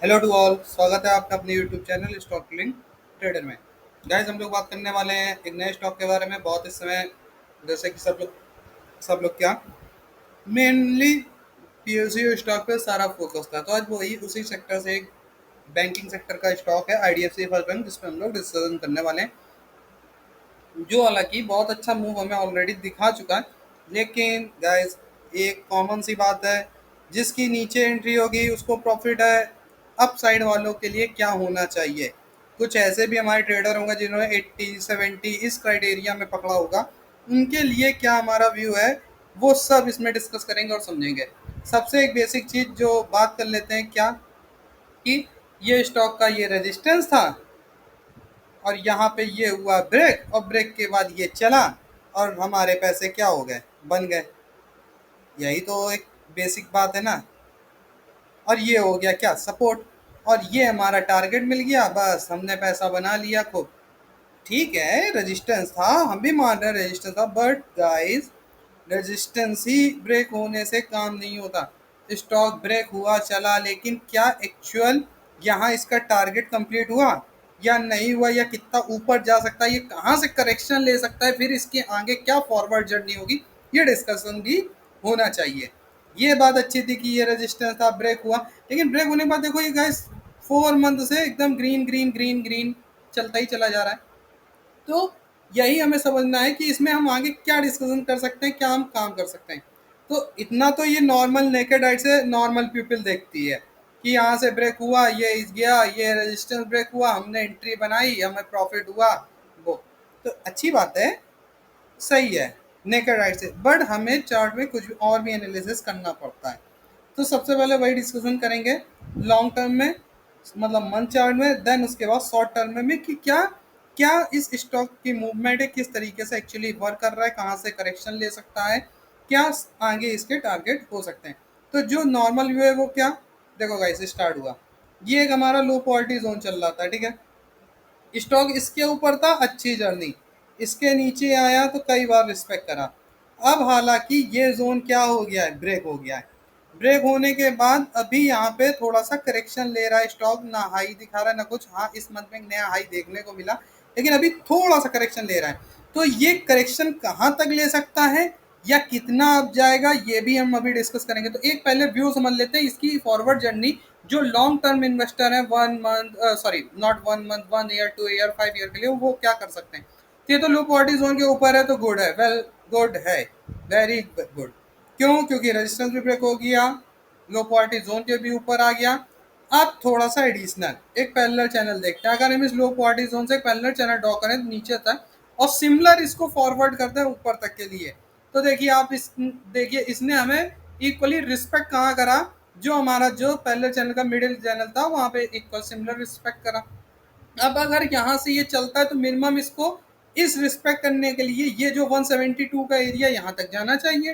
Hello to all, स्वागत है आपका अपने YouTube channel stock link trader में। गाइस, हम लोग बात करने वाले हैं एक नए स्टॉक के बारे में। बहुत इस समय जैसे कि सब लोग क्या मेनली पीएसयू स्टॉक पे सारा फोकस था, तो आज वही उसी सेक्टर से एक बैंकिंग सेक्टर का स्टॉक है आईडीएफसी फर्स्ट बैंक, जिसपे हम लोग डिस्कशन करने वाले हैं। जो हालांकि बहुत अच्छा मूव हमें ऑलरेडी दिखा चुका है, लेकिन गाइस एक कॉमन सी बात है, जिसकी नीचे एंट्री होगी उसको प्रॉफिट है। अप साइड वालों के लिए क्या होना चाहिए? कुछ ऐसे भी हमारे ट्रेडर होंगे जिन्होंने 80 70 इस क्राइटेरिया में पकड़ा होगा, उनके लिए क्या हमारा व्यू है वो सब इसमें डिस्कस करेंगे और समझेंगे। सबसे एक बेसिक चीज़ जो बात कर लेते हैं, क्या कि ये स्टॉक का ये रेजिस्टेंस था और यहाँ पे ये हुआ ब्रेक, और ब्रेक के बाद ये चला और हमारे पैसे क्या हो गए, बन गए। यही तो एक बेसिक बात है ना। और ये हो गया क्या, सपोर्ट। और ये हमारा टारगेट मिल गया, बस हमने पैसा बना लिया खूब। ठीक है, रेजिस्टेंस था, हम भी मान रहे हैं रेजिस्टेंस था, बट गाइस रेजिस्टेंस ही ब्रेक होने से काम नहीं होता। स्टॉक ब्रेक हुआ चला, लेकिन क्या एक्चुअल यहाँ इसका टारगेट कंप्लीट हुआ या नहीं हुआ, या कितना ऊपर जा सकता है, ये कहाँ से करेक्शन ले सकता है, फिर इसके आगे क्या फॉरवर्ड जर्नी होगी, ये डिस्कशन भी होना चाहिए। ये बात अच्छी थी कि ये रेजिस्टेंस था, ब्रेक हुआ, लेकिन ब्रेक होने के बाद देखो ये गाइस 4 मंथ से एकदम ग्रीन ग्रीन ग्रीन ग्रीन चलता ही चला जा रहा है। तो यही हमें समझना है कि इसमें हम आगे क्या डिस्कशन कर सकते हैं, क्या हम काम कर सकते हैं। तो इतना तो ये नॉर्मल नेकेड आइट से नॉर्मल पीपल देखती है कि यहाँ से ब्रेक हुआ, ये इस गया, ये रेजिस्टेंस ब्रेक हुआ, हमने एंट्री बनाई, हमें प्रॉफिट हुआ। वो तो अच्छी बात है, सही है नेकेड आइट से, बट हमें चार्ट में कुछ और भी एनालिसिस करना पड़ता है। तो सबसे पहले वही डिस्कशन करेंगे लॉन्ग टर्म में, मतलब मंथ चार्ट में, देन उसके बाद शॉर्ट टर्म में कि क्या क्या इस स्टॉक की मूवमेंट है, किस तरीके से एक्चुअली वर्क कर रहा है, कहाँ से करेक्शन ले सकता है, क्या आगे इसके टारगेट हो सकते हैं। तो जो नॉर्मल व्यू है वो क्या, देखो गाइस स्टार्ट हुआ, ये एक हमारा लो क्वालिटी जोन चल रहा था, ठीक है। स्टॉक इसके ऊपर था, अच्छी जर्नी, इसके नीचे आया तो कई बार रिस्पेक्ट करा। अब हालांकि ये जोन क्या हो गया है, ब्रेक हो गया है। ब्रेक होने के बाद अभी यहाँ पे थोड़ा सा करेक्शन ले रहा है स्टॉक, ना हाई दिखा रहा है ना कुछ। हाँ, इस मंथ में एक नया हाई देखने को मिला, लेकिन अभी थोड़ा सा करेक्शन ले रहा है। तो ये करेक्शन कहाँ तक ले सकता है या कितना अब जाएगा, ये भी हम अभी डिस्कस करेंगे। तो एक पहले व्यू समझ लेते हैं इसकी फॉरवर्ड जर्नी। जो लॉन्ग टर्म इन्वेस्टर है, 1 month, sorry not 1 month, 1 year, 2 year, 5 year के लिए, वो क्या कर सकते हैं। तो ये तो लो क्वालिटी जोन के ऊपर है, तो गुड है, वेल गुड है, वेरी गुड। क्यों? क्योंकि रेजिस्टेंस भी ब्रेक हो गया, लो क्वालिटी जोन के भी ऊपर आ गया। अब थोड़ा सा एडिशनल एक पैरेलल चैनल देखते हैं। अगर हम इस लो क्वालिटी जोन से एक पैरेलल चैनल ड्रॉ करें नीचे तक, और सिमिलर इसको फॉरवर्ड करते हैं ऊपर तक के लिए, तो देखिए आप इस देखिए इसने हमें इक्वली रिस्पेक्ट कहाँ करा, जो हमारा जो पहले चैनल का मिडिल चैनल था वहाँ पे इक्वल सिमिलर रिस्पेक्ट करा। अब अगर यहाँ से ये चलता है तो मिनिमम इसको इस रिस्पेक्ट करने के लिए ये जो 172 का एरिया यहाँ तक जाना चाहिए।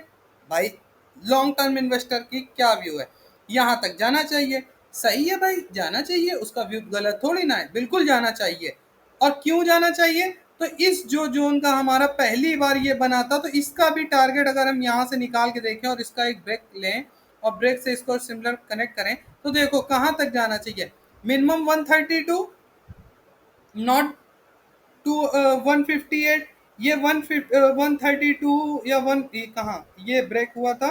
भाई लॉन्ग टर्म इन्वेस्टर की क्या व्यू है, यहाँ तक जाना चाहिए। सही है भाई, जाना चाहिए, उसका व्यू गलत थोड़ी ना है, बिल्कुल जाना चाहिए। और क्यों जाना चाहिए? तो इस जो जोन का हमारा पहली बार ये बना था, तो इसका भी टारगेट अगर हम यहाँ से निकाल के देखें और इसका एक ब्रेक लें और ब्रेक से इसको सिमिलर कनेक्ट करें, तो देखो कहाँ तक जाना चाहिए। Minimum 132, not to 158। ये 132 या वन, कहाँ ये ब्रेक हुआ था।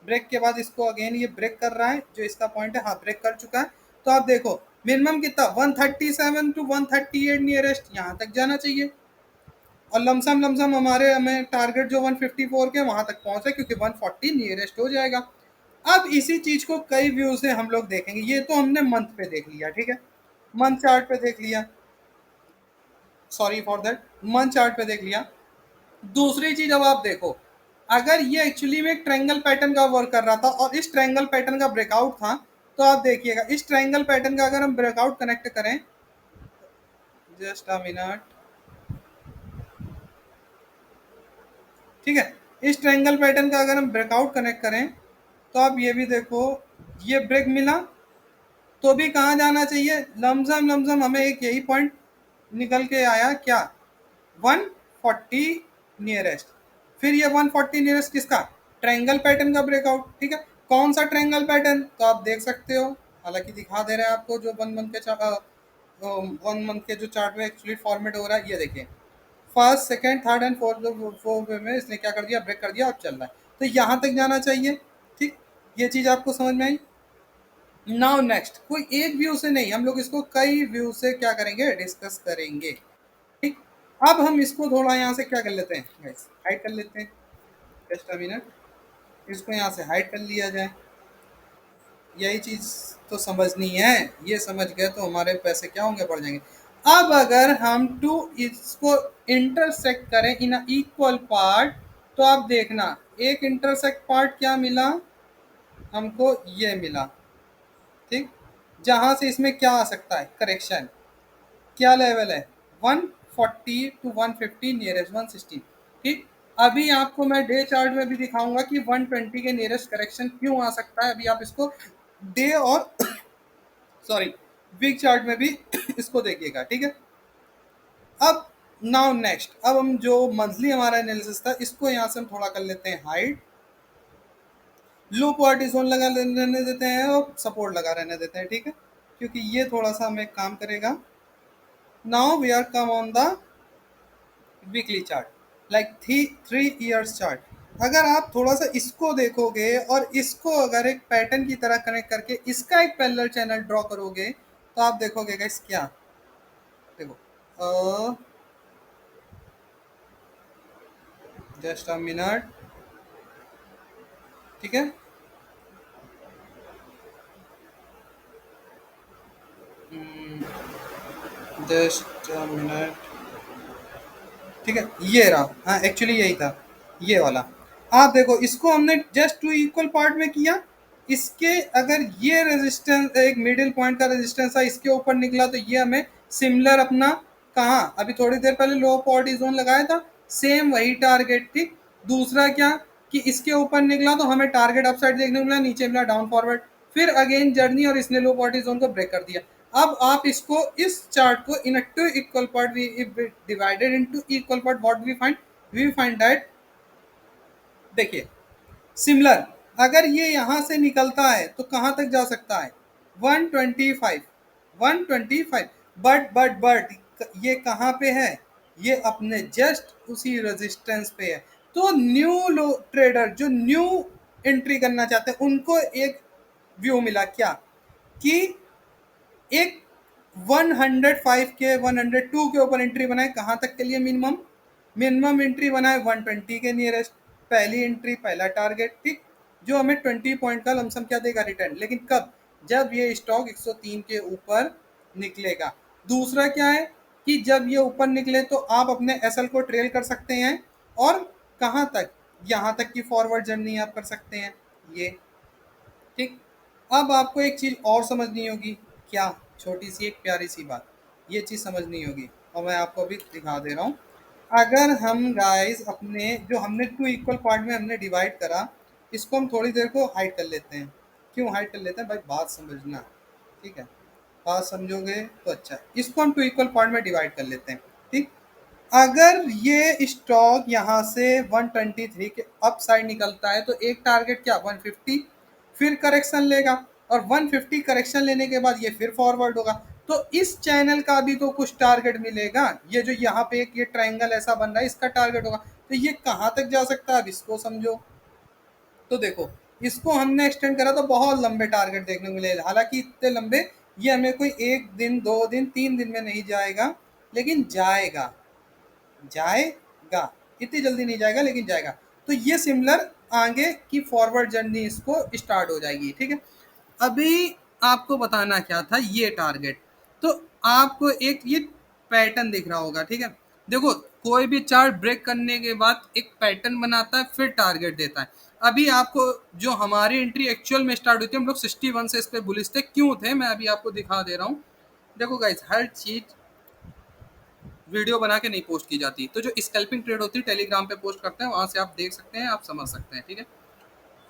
ब्रेक के बाद इसको अगेन ये ब्रेक कर रहा है, जो इसका पॉइंट है, हाँ ब्रेक कर चुका है। तो आप देखो मिनिमम कितना, 137 टू 138 नियरेस्ट यहाँ तक जाना चाहिए। और लमसम लमसम हमारे हमें टारगेट जो 154 के वहां तक पहुंचे, क्योंकि 140 नियरेस्ट हो जाएगा। अब इसी चीज को कई व्यू से हम लोग देखेंगे। ये तो हमने मंथ पे देख लिया, ठीक है, मंथ चार्ट पे देख लिया, sorry for that, month chart पे देख लिया। दूसरी चीज अब आप देखो, अगर ये एक्चुअली में एक ट्रायंगल पैटर्न का वर्क कर रहा था और इस ट्रायंगल पैटर्न का ब्रेकआउट था, तो आप देखिएगा इस ट्रायंगल पैटर्न का अगर हम ब्रेकआउट कनेक्ट करें, जस्ट अ मिनट, ठीक है, इस ट्रायंगल पैटर्न का अगर हम ब्रेकआउट कनेक्ट करें, तो आप ये भी देखो, ये ब्रेक मिला तो भी कहाँ जाना चाहिए, लमसम लमसम हमें एक यही पॉइंट निकल के आया, क्या, 140 नियरेस्ट। फिर ये 140 नियरेस्ट किसका, ट्रायंगल पैटर्न का ब्रेकआउट, ठीक है। कौन सा ट्रायंगल पैटर्न, तो आप देख सकते हो, हालांकि दिखा दे रहे हैं आपको जो 1 मंथ के जो चार्ट में एक्चुअली फॉर्मेट हो रहा है, ये देखिए first second third and fourth fourth way में इसने क्या कर दिया, ब्रेक कर दिया, अब चल रहा है। तो यहाँ तक जाना चाहिए। ठीक, ये चीज आपको समझ में आई। नाउ नेक्स्ट, कोई एक व्यू से नहीं, हम लोग इसको कई व्यू से क्या करेंगे, डिस्कस करेंगे। ठीक, अब हम इसको थोड़ा यहाँ से क्या कर लेते हैं गाइस, हाइड कर लेते हैं। जस्ट अ मिनट, इसको यहाँ से हाइड कर लिया जाए। यही चीज तो समझनी है, ये समझ गए तो हमारे पैसे क्या होंगे, बढ़ जाएंगे। अब अगर हम टू इसको इंटरसेक्ट करें इन इक्वल पार्ट, तो आप देखना एक इंटरसेक्ट पार्ट क्या मिला हमको, ये मिला। ठीक, जहां से इसमें क्या आ सकता है, करेक्शन क्या लेवल है, 140 टू 150 नियरेस्ट 160। ठीक, अभी आपको मैं डे चार्ट में भी दिखाऊंगा कि 120 के नियरेस्ट करेक्शन क्यों आ सकता है। अभी आप इसको डे और सॉरी वीक चार्ट में भी इसको देखिएगा। ठीक है, अब नाउ नेक्स्ट, अब हम जो मंथली हमारा एनालिसिस था इसको यहाँ से हम थोड़ा कर लेते हैं हाइड, लो क्वालिटी जोन लगा रहने देते हैं और सपोर्ट लगा रहने देते हैं। ठीक है, क्योंकि ये थोड़ा सा हमें काम करेगा। Now we are come on the weekly chart, like 3 years chart. अगर आप थोड़ा सा इसको देखोगे और इसको अगर एक पैटर्न की तरह कनेक्ट करके इसका एक पैरेलल चैनल ड्रॉ करोगे, तो आप देखोगे गाइस क्या, देखो जस्ट अ मिनट। ठीक है, जस्ट अ मिनट। ठीक है, ये रहा, हाँ एक्चुअली यही था, ये वाला। आप देखो इसको हमने जस्ट टू इक्वल पार्ट में किया। इसके अगर ये रेजिस्टेंस एक मिडिल पॉइंट का रेजिस्टेंस था, इसके ऊपर निकला, तो ये हमें सिमिलर अपना कहाँ अभी थोड़ी देर पहले लो पॉवर्टी जोन लगाया था, सेम वही टारगेट। ठीक, दूसरा क्या कि इसके ऊपर निकला तो हमें टारगेट अपसाइड देखने को मिला, नीचे मिला डाउन फॉरवर्ड, फिर अगेन जर्नी और इसने लो पॉवर्टी जोन को ब्रेक कर दिया। अब आप इसको इस चार्ट को in two equal part we divided into equal part, what we find that, देखिए सिमिलर, अगर ये यहां से निकलता है तो कहां तक जा सकता है, 125, 125। बट ये कहां पे है, ये अपने जस्ट उसी रेजिस्टेंस पे है। तो न्यू लो ट्रेडर जो न्यू एंट्री करना चाहते हैं उनको एक व्यू मिला क्या, कि एक 105 के 102 के ऊपर एंट्री बनाए, कहां तक के लिए, मिनिमम मिनिमम एंट्री बनाए 120 के नियरेस्ट, पहली एंट्री पहला टारगेट। ठीक, जो हमें 20 पॉइंट का लमसम क्या देगा, रिटर्न, लेकिन कब, जब ये स्टॉक 103 के ऊपर निकलेगा। दूसरा क्या है कि जब ये ऊपर निकले तो आप अपने एसएल को ट्रेल कर सकते हैं, और कहां तक, यहां तक की फॉरवर्ड जर्नी आप कर सकते हैं ये। ठीक, अब आपको एक चीज़ और समझनी होगी, क्या, छोटी सी एक प्यारी सी बात, ये चीज़ समझनी होगी और मैं आपको अभी दिखा दे रहा हूँ। अगर हम गाइस अपने जो हमने टू इक्वल पार्ट में हमने डिवाइड करा, इसको हम थोड़ी देर को हाइड कर लेते हैं। क्यों हाइड कर लेते हैं भाई, बात समझना। ठीक है, बात समझोगे तो अच्छा, इसको हम टू इक्वल पार्ट में डिवाइड कर लेते हैं। ठीक, अगर ये स्टॉक यहाँ से 123 के अप साइड निकलता है तो एक टारगेट क्या, 150, फिर करेक्शन लेगा, और 150 करेक्शन लेने के बाद ये फिर फॉरवर्ड होगा। तो इस चैनल का भी तो कुछ टारगेट मिलेगा, ये जो यहाँ पे एक ये ट्रायंगल ऐसा बन रहा है इसका टारगेट होगा। तो ये कहाँ तक जा सकता है, अब इसको समझो। तो देखो इसको हमने एक्सटेंड करा तो बहुत लंबे टारगेट देखने को मिले, हालांकि इतने लंबे ये हमें कोई 1 दिन 2 दिन 3 दिन में नहीं जाएगा, लेकिन जाएगा, जाएगा, इतनी जल्दी नहीं जाएगा लेकिन जाएगा। तो ये सिमिलर आगे की फॉरवर्ड जर्नी इसको स्टार्ट हो जाएगी। ठीक है, अभी आपको बताना क्या था, ये टारगेट, तो आपको एक ये पैटर्न दिख रहा होगा। ठीक है, देखो कोई भी चार्ट ब्रेक करने के बाद एक पैटर्न बनाता है, फिर टारगेट देता है। अभी आपको जो हमारी एंट्री एक्चुअल में स्टार्ट हुई थी, हम लोग 61 से इस पे बुलिश थे, क्यों थे मैं अभी आपको दिखा दे रहा हूँ। देखो गाइस, हर चीज वीडियो बना के नहीं पोस्ट की जाती, तो जो स्कैल्पिंग ट्रेड होती है टेलीग्राम पे पोस्ट करते हैं, वहां से आप देख सकते हैं, आप समझ सकते हैं। ठीक है,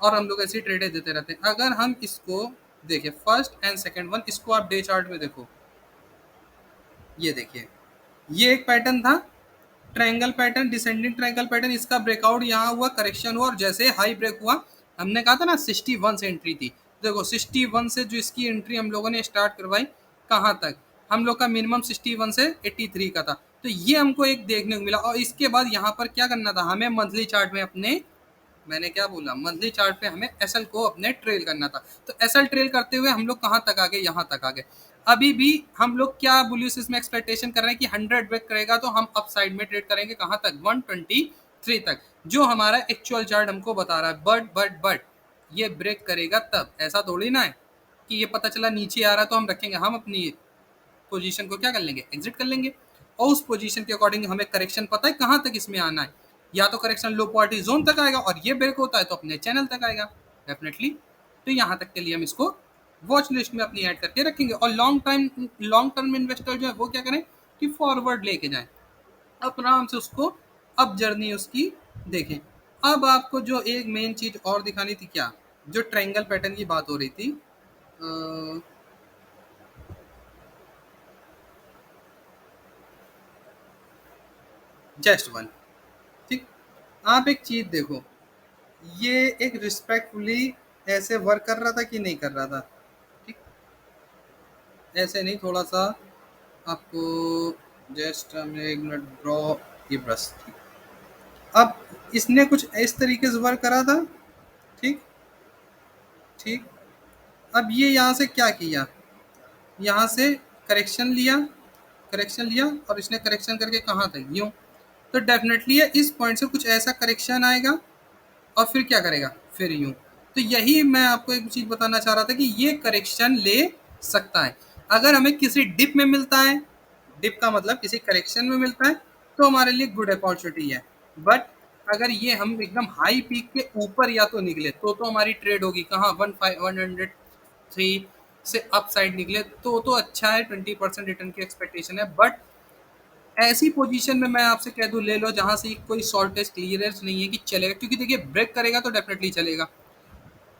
और हम लोग ऐसी ट्रेडें देते रहते हैं। अगर हम इसको देखिए फर्स्ट एंड सेकंड वन, इसको आप डे चार्ट में देखो, ये देखिए ये एक पैटर्न था, triangle pattern, descending triangle pattern, इसका ब्रेकआउट यहाँ हुआ, करेक्शन हुआ, और जैसे हाई ब्रेक हुआ, हमने कहा था ना 61 से एंट्री थी, देखो 61 से जो इसकी एंट्री हम लोगों ने स्टार्ट करवाई, कहाँ तक, हम लोग का मिनिमम 61 से 83 का था, तो ये हमको एक देखने को मिला। और इसके बाद यहाँ पर क्या करना था, हमें मंथली चार्ट में अपने, मैंने क्या बोला, मंथली चार्ट पे हमें एसएल को अपने ट्रेल करना था। तो एसएल ट्रेल करते हुए हम लोग कहाँ तक आ गए, यहाँ तक आ गए। अभी भी हम लोग क्या बुलिश इसमें एक्सपेक्टेशन कर रहे हैं कि 100 ब्रेक करेगा तो हम अप साइड में ट्रेड करेंगे, कहाँ तक, 123 तक, जो हमारा एक्चुअल चार्ट हमको बता रहा है। बट ये ब्रेक करेगा तब, ऐसा थोड़ी ना है कि ये पता चला नीचे आ रहा है तो हम रखेंगे, हम अपनी पोजीशन को क्या कर लेंगे, एग्जिट कर लेंगे। और उस पोजीशन के अकॉर्डिंग हमें करेक्शन पता है कहाँ तक इसमें आना है, या तो करेक्शन लो पार्टी जोन तक आएगा और ये ब्रेक होता है तो अपने चैनल तक आएगा डेफिनेटली। तो यहाँ तक के लिए हम इसको वॉच लिस्ट में अपनी ऐड करके रखेंगे। और लॉन्ग टर्म इन्वेस्टर जो है वो क्या करें कि फॉरवर्ड लेके जाएं, अब आराम से उसको, अब जर्नी उसकी देखें। अब आपको जो एक मेन चीज और दिखानी थी, क्या, जो ट्रायंगल पैटर्न की बात हो रही थी, जस्ट वन, ठीक। आप एक चीज देखो, ये एक रिस्पेक्टफुली ऐसे वर्क कर रहा था कि नहीं कर रहा था, ठीक, ऐसे नहीं, थोड़ा सा आपको जस्ट हमें एक मिनट ड्रॉ, ये ब्रश, ठीक। अब इसने कुछ इस तरीके से वर्क करा था, ठीक, ठीक। अब ये यहाँ से क्या किया, यहाँ से करेक्शन लिया और इसने करेक्शन करके कहाँ तक, यूँ। तो डेफिनेटली इस पॉइंट से कुछ ऐसा करेक्शन आएगा और फिर क्या करेगा, फिर यूँ। तो यही मैं आपको एक चीज़ बताना चाह रहा था कि ये करेक्शन ले सकता है। अगर हमें किसी डिप में मिलता है, डिप का मतलब किसी करेक्शन में मिलता है, तो हमारे लिए गुड अपॉर्चुनिटी है। बट अगर ये हम एकदम हाई पीक के ऊपर या तो निकले तो हमारी ट्रेड होगी कहाँ, 103 से अप साइड निकले तो अच्छा है, 20% रिटर्न की एक्सपेक्टेशन है। बट ऐसी पोजीशन में मैं आपसे कह दूं ले लो जहां से कोई शॉर्टेज क्लियरेंस नहीं है कि चलेगा, क्योंकि देखिए ब्रेक करेगा तो डेफिनेटली चलेगा।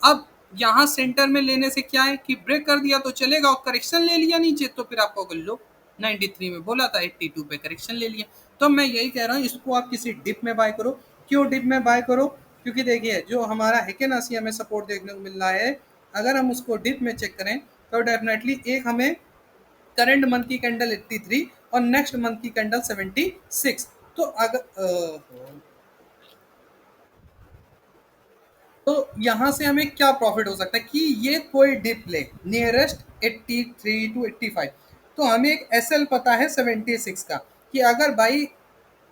अब यहाँ सेंटर में लेने से क्या है कि ब्रेक कर दिया तो चलेगा, और करेक्शन ले लिया नीचे तो फिर आपको अगर लो 93 में बोला था 82 पे करेक्शन ले लिया। तो मैं यही कह रहा हूँ, इसको आप किसी डिप में बाय करो। क्यों डिप में बाय करो, क्योंकि देखिए जो हमारा हेकेन अस्सी हमें सपोर्ट देखने को मिल रहा है, अगर हम उसको डिप में चेक करें तो डेफिनेटली एक हमें करंट मंथ की कैंडल 83 और नेक्स्ट मंथ की कैंडल 76। तो अगर तो यहाँ से हमें क्या प्रॉफिट हो सकता है कि ये कोई डिप ले नियरेस्ट 83 टू 85, तो हमें एक एसएल पता है 76 का, कि अगर भाई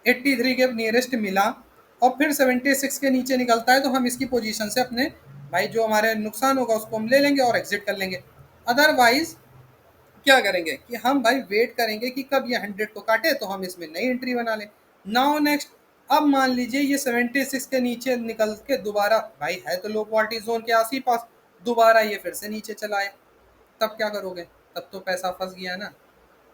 83 के नियरेस्ट मिला और फिर 76 के नीचे निकलता है तो हम इसकी पोजीशन से अपने भाई जो हमारे नुकसान होगा उसको हम ले लेंगे और एग्जिट कर लेंगे। अदरवाइज क्या करेंगे कि हम भाई वेट करेंगे कि कब ये 100 को काटे तो हम इसमें नई एंट्री बना लें। नाउ नेक्स्ट, अब मान लीजिए ये 76 के नीचे निकल के दोबारा, भाई है तो लो क्वालिटी जोन के आस ही पास, दोबारा ये फिर से नीचे चला आए, तब क्या करोगे, तब तो पैसा फंस गया ना।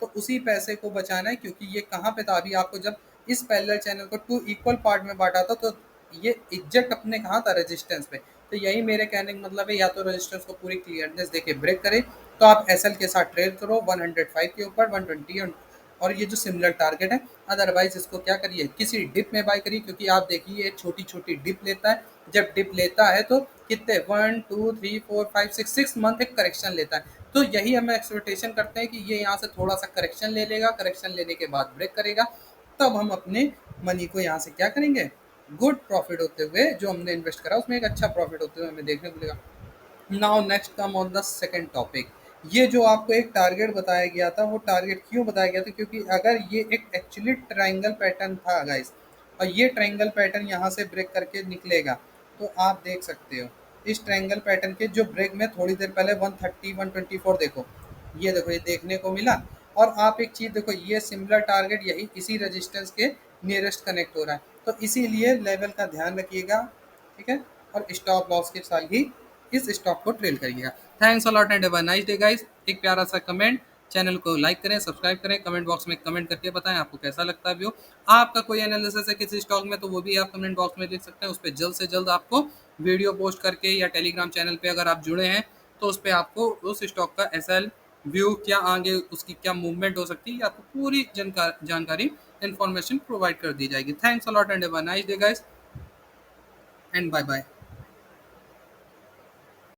तो उसी पैसे को बचाना है, क्योंकि ये कहाँ पे था, अभी आपको जब इस पैरेलल चैनल को 2 इक्वल पार्ट में बांटा था तो ये एग्जैक्ट अपने कहाँ था, रेजिस्टेंस पे। तो यही मेरे कहने का मतलब है, या तो रेजिस्टेंस को पूरी क्लियरनेस देके ब्रेक करे तो आप एसएल के साथ ट्रेड करो 105 के ऊपर 120 और ये जो सिमिलर टारगेट है। अदरवाइज इसको क्या करिए, किसी डिप में बाय करिए, क्योंकि आप देखिए ये छोटी छोटी डिप लेता है। जब डिप लेता है तो कितने 1 2 3 4 5 6 मंथ एक करेक्शन लेता है। तो यही हम एक्सपेक्टेशन करते हैं कि ये यहाँ से थोड़ा सा करेक्शन ले लेगा, करेक्शन लेने के बाद ब्रेक करेगा, तब हम अपने मनी को यहाँ से क्या करेंगे, गुड प्रॉफिट होते हुए, जो हमने इन्वेस्ट करा उसमें एक अच्छा प्रॉफिट होते हुए हमें देखने को मिलेगा। Now next come on the second topic. ये जो आपको एक टारगेट बताया गया था, वो टारगेट क्यों बताया गया था, क्योंकि अगर ये एक एक्चुअली ट्रायंगल पैटर्न था गाइस, और ये ट्रायंगल पैटर्न यहाँ से ब्रेक करके निकलेगा, तो आप देख सकते हो इस ट्रायंगल पैटर्न के जो ब्रेक में थोड़ी देर पहले 130 124 देखो, ये देखने को मिला। और आप एक चीज़ देखो, ये सिमिलर टारगेट यही इसी रेजिस्टेंस के नियरेस्ट कनेक्ट हो रहा है, तो इसीलिए लेवल का ध्यान रखिएगा, ठीक है। और स्टॉप लॉस के साथ ही इस स्टॉक को ट्रेल करिएगा। Thanks a lot and have a nice day guys. एक प्यारा सा कमेंट, चैनल को लाइक करें, सब्सक्राइब करें, कमेंट बॉक्स में कमेंट करके बताएं आपको कैसा लगता है व्यू। आपका कोई एनालिसिस है किसी स्टॉक में तो वो भी आप कमेंट बॉक्स में लिख सकते हैं, उस पर जल्द से जल्द आपको वीडियो पोस्ट करके, या टेलीग्राम चैनल पे अगर आप जुड़े हैं तो उस पर आपको उस स्टॉक का एसएल व्यू, क्या आगे उसकी क्या मूवमेंट हो सकती है, आपको पूरी जानकारी इन्फॉर्मेशन प्रोवाइड कर दी जाएगी। Thanks a lot and have a nice day guys and bye bye.